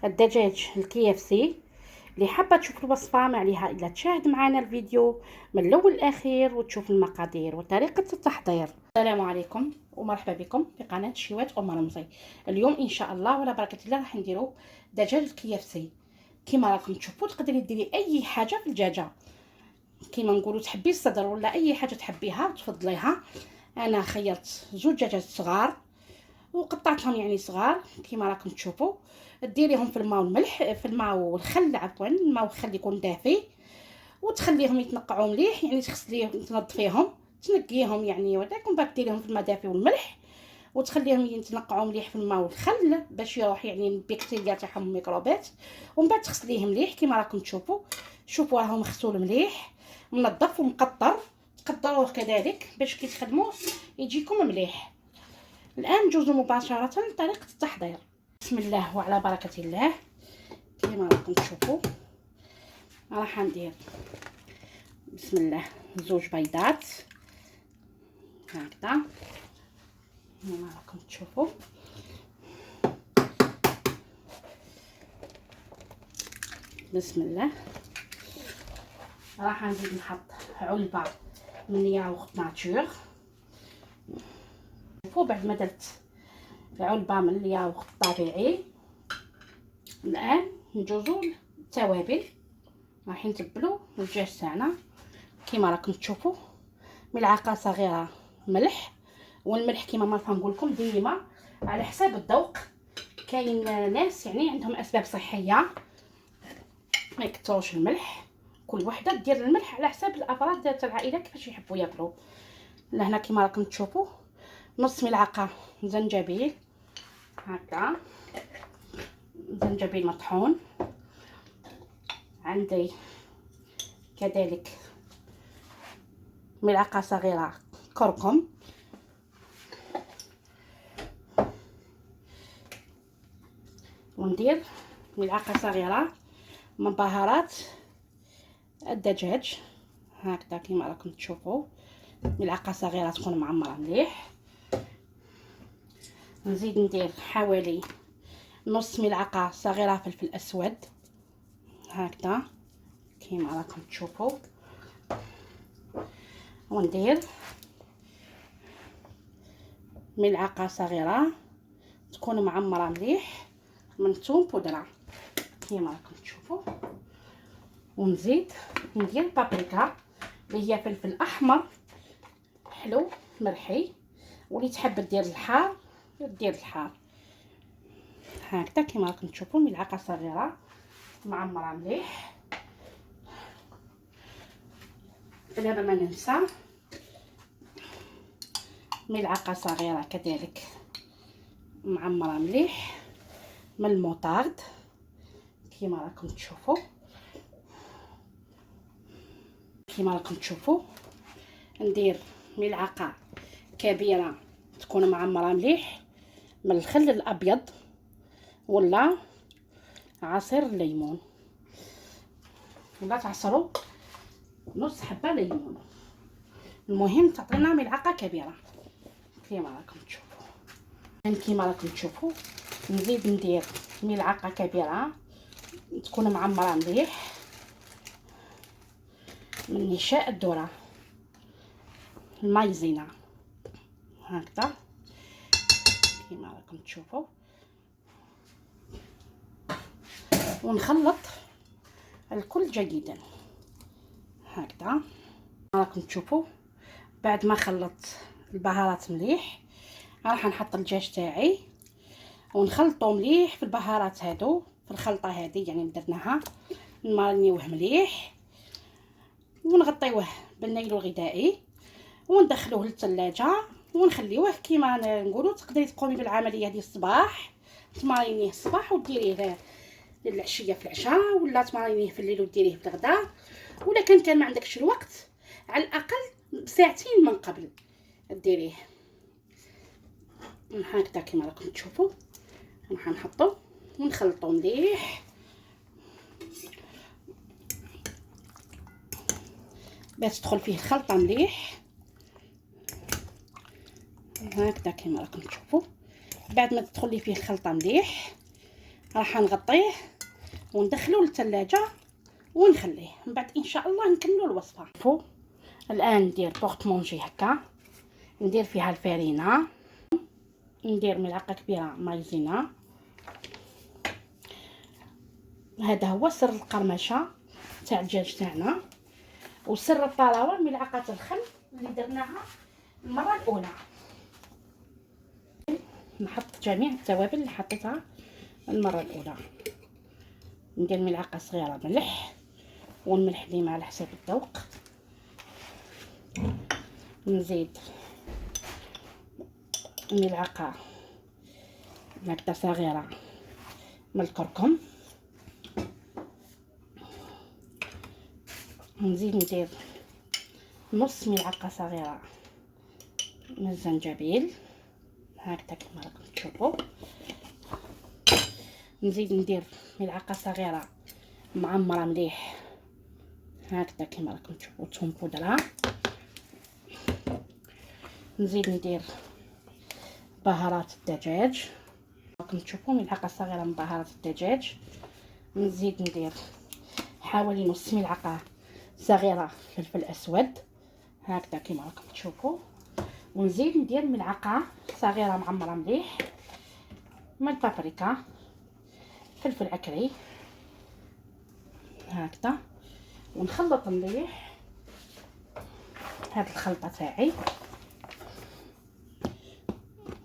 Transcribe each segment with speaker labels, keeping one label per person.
Speaker 1: الدجاج الKFC. اللي حابه تشوف الوصفه ما عليها الا تشاهد معنا الفيديو من الاول للاخير وتشوف المقادير وطريقه التحضير. السلام عليكم ومرحبا بكم في قناه شيوات ام رمزي. اليوم ان شاء الله ولا بركه الله راح نديروا دجاج الKFC. كما راكم تشوفوا تقدري ديري اي حاجه في الدجاجه، كما نقولوا تحبي الصدر ولا اي حاجه تحبيها تفضليها. انا خيرت زوج دجاجات صغار وقطعتهم يعني صغار كما راكم تشوفوا. ديريهم في الماء والملح، في الماء والخل، عفوا الماء والخل يكون دافي، وتخليهم يتنقعوا مليح، يعني تغسليهم تنظفيهم تنقيهم يعني، ولكن بعد ديريهم في الماء دافي والملح وتخليهم يتنقعوا مليح في الماء والخل باش يروح يعني البكتيريا تاعهم الميكروبات، ومن بعد تغسليه مليح كما راكم تشوفوا. شوفوا راهم مغسول مليح منظف ومقطر، تقدروه كذلك باش كي تخدموه يجيكم مليح. الان ندوزو مباشره لطريقه التحضير. بسم الله وعلى بركه الله. كما راكم تشوفوا راح ندير بسم الله زوج بيضات هكذا كما راكم تشوفوا. بسم الله. راح نزيد نحط علبه من ياغورت ناتور. شوفوا بعد ما درت علبه من الياغورت الطبيعي، الان ندوزو للتوابل. راح نتبلو الدجاج تاعنا كما راكم تشوفوا. ملعقه صغيره ملح، والملح كما ما نقول لكم ديما على حساب الذوق. كاين ناس يعني عندهم اسباب صحيه ما يكثروش الملح، كل وحده دير الملح على حساب الافراد تاع العائله كيفاش يحبوا ياكلوا. لهنا كما راكم تشوفوا نص ملعقه زنجبيل هكا، زنجبيل مطحون. عندي كذلك ملعقه صغيره كركم، وندير ملعقه صغيره من بهارات الدجاج هكذا كما راكم تشوفوا. ملعقه صغيره تكون معمره مليح. نزيد ندير حوالي نص ملعقه صغيره فلفل اسود هكذا كما راكم تشوفوا. وندير ملعقه صغيره تكون معمره مليح من ثوم بودره كما راكم تشوفوا. ونزيد ندير بابريكا اللي هي فلفل احمر حلو مرحي، واللي تحب دير الحار دير الحار هكذا كما راكم تشوفوا. ملعقه صغيره معمره مليح. بلا ما ننسى ملعقه صغيره كذلك معمره مليح من الموطارد كما راكم تشوفوا. كما راكم تشوفوا ندير ملعقه كبيره تكون معمره مليح من الخل الابيض ولا عصير الليمون، ولا تعصروا نص حبه ليمون، المهم تعطينا ملعقه كبيره كما راكم تشوفوا. كما راكم تشوفوا نزيد ندير ملعقه كبيره تكون معمره مليح من نشاء الذره المايزينا هكذا كما راكم تشوفوا. ونخلط الكل جيدا هكذا راكم تشوفوا. بعد ما خلطت البهارات مليح راح نحط الدجاج تاعي ونخلطو مليح في البهارات هادو في الخلطه هذه يعني درناها نمارنيوه مليح ونغطيوه بالنيل الغذائي وندخلوه للثلاجه ونخليوه كيما نقولوا. تقدري تقومي بالعمليه ديال الصباح تمارينيه الصباح وديريه للعشيه في العشاء، ولا تمارينيه في الليل وديريه في الغداء، ولا كان ما عندكش الوقت على الاقل بساعتين من قبل ديريه هكذا كما راكم تشوفوا. راح نحطو ونخلطو مليح باش تدخل فيه الخلطه مليح هكذا كما راكم تشوفوا. بعد ما تدخل لي فيه الخلطه مليح راح نغطيه وندخلوه للثلاجه ونخليه من بعد ان شاء الله نكملوا الوصفه. شوفوا الان ندير بورت مونجي هكا، ندير فيها الفارينه، ندير ملعقه كبيره مايزينا. هذا هو سر القرمشه تاع الدجاج تاعنا، وسر الطراوه ملعقه الخل اللي درناها المره الاولى. نحط جميع التوابل اللي حطيتها المره الاولى. ندير ملعقه صغيره ملح، والملح ديما على حسب الذوق. نزيد ملعقه هكذا صغيره من الكركم. نزيد ندير نص ملعقه صغيره من الزنجبيل هكذا كما راكم تشوفوا. نزيد ندير ملعقه صغيره معمره مليح هكذا كما راكم تشوفوا، ثوم بودره. نزيد ندير بهارات الدجاج، راكم تشوفوا ملعقه صغيره من بهارات الدجاج. نزيد ندير حوالي نص ملعقه صغيره فلفل اسود هكذا كما راكم تشوفوا. ونزيد ندير ملعقه صغيره معمره مليح من البابريكا، فلفل اكري هكذا. ونخلط مليح هاد الخلطه تاعي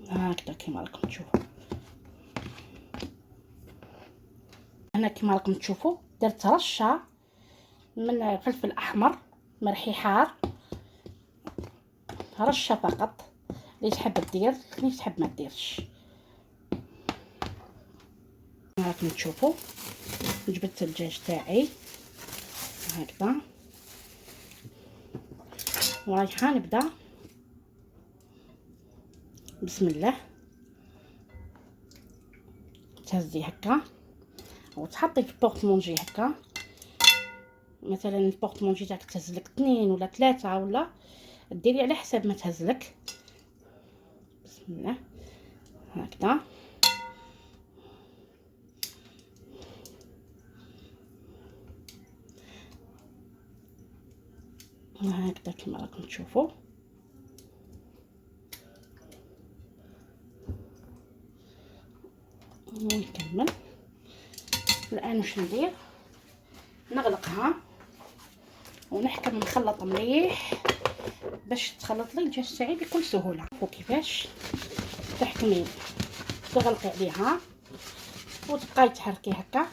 Speaker 1: هكذا كما راكم تشوفوا. هنا كما راكم تشوفوا درت رشه من الفلفل الاحمر مرحي حار، رشه فقط، اللي تحب دير اللي تحب ما ديرش. راكم تشوفوا جبت الدجاج تاعي هكذا، ورايحه نبدا بسم الله. تهزي هكا وتحطي في بورت مونجي هكا، مثلا البورت مونجي تاعك تهزلك 2 ولا 3 ولا ديري على حسب ما تهزلك. بسم الله هكذا. هكذا كما راكم تشوفوا. ونكمل الان. واش ندير؟ نغلقها ونحكم نخلط مليح باش تخلط لي الدجاج تاعي بكل سهوله. وكيفاش تحكمي تغلقي عليها وتبقاي تحركي هكا،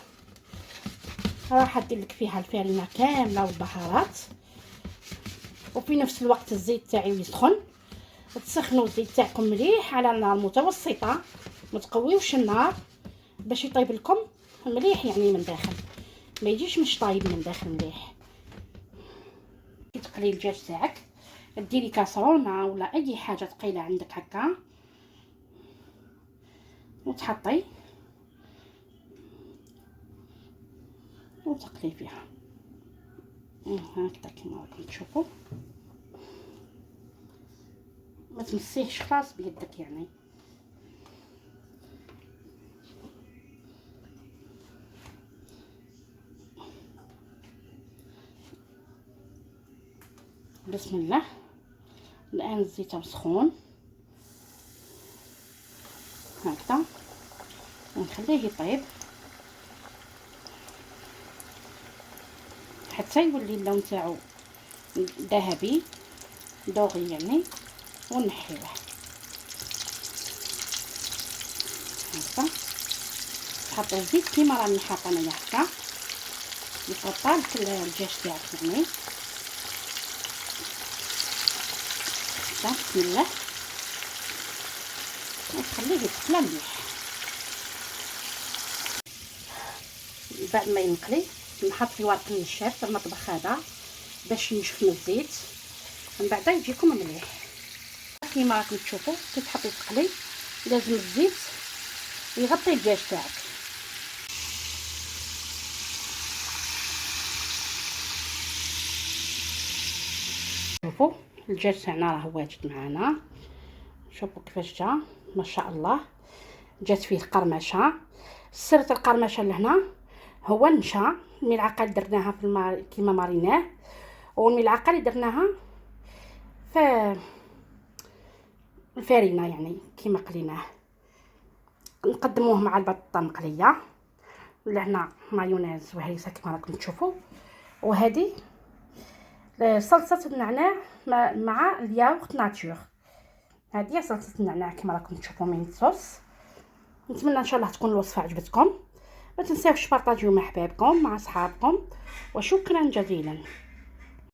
Speaker 1: راح ندير لك فيها الفارينه كامله والبهارات، وفي نفس الوقت الزيت تاعي يسخن. تسخنوا الزيت تاعكم مليح على نار متوسطه، ما تقويوش النار باش يطيب لكم مليح، يعني من داخل ما يجيش مش طايب من داخل مليح. كي تقلي الدجاج تاعك ديري كاسرونه ولا اي حاجه ثقيله عندك هكا وتحطي وتقلي فيها هكذا كما راكم تشوفوا. ما تمسيهش خلاص بيدك يعني. بسم الله. الان الزيت مسخون هكذا ونخليه يطيب حتى يولي اللون تاعو ذهبي دوغي يعني، ونحيوه هكذا. تحطوا الزيت كيما راني حاطه انايا هكا يغطى لك الدجاج تاعك يعني. بسم الله. وتخليه يتقلى مليح. بعد ما ينقلي نحط في ورق النشاف في المطبخ هذا باش ينشف من الزيت، من بعد يجيكم مليح. كيما راكم تشوفوا كي تحطي تقلي لازم الزيت يغطي الدجاج تاعك. شوفوا الدجاج تاعنا راه واجد معنا، شوفوا كيفاش جا ما شاء الله، جات فيه قرمشه. سرت القرمشه لهنا هو النشا، الملعقه اللي درناها في الماء كيما ماريناه، والملعقه اللي درناها في الفرينه يعني كيما قليناه. نقدموه مع البطه مقليه، لهنا مايونيز وهريسه كما راكم تشوفوا. وهذه صلصه النعناع مع الياغورت ناتور. هذه صلصه النعناع كما راكم تشوفوا من الصوص. نتمنى ان شاء الله تكون الوصفه عجبتكم. ما تنساوش تبارطاجيو مع احبابكم مع اصحابكم، وشكرا جزيلا.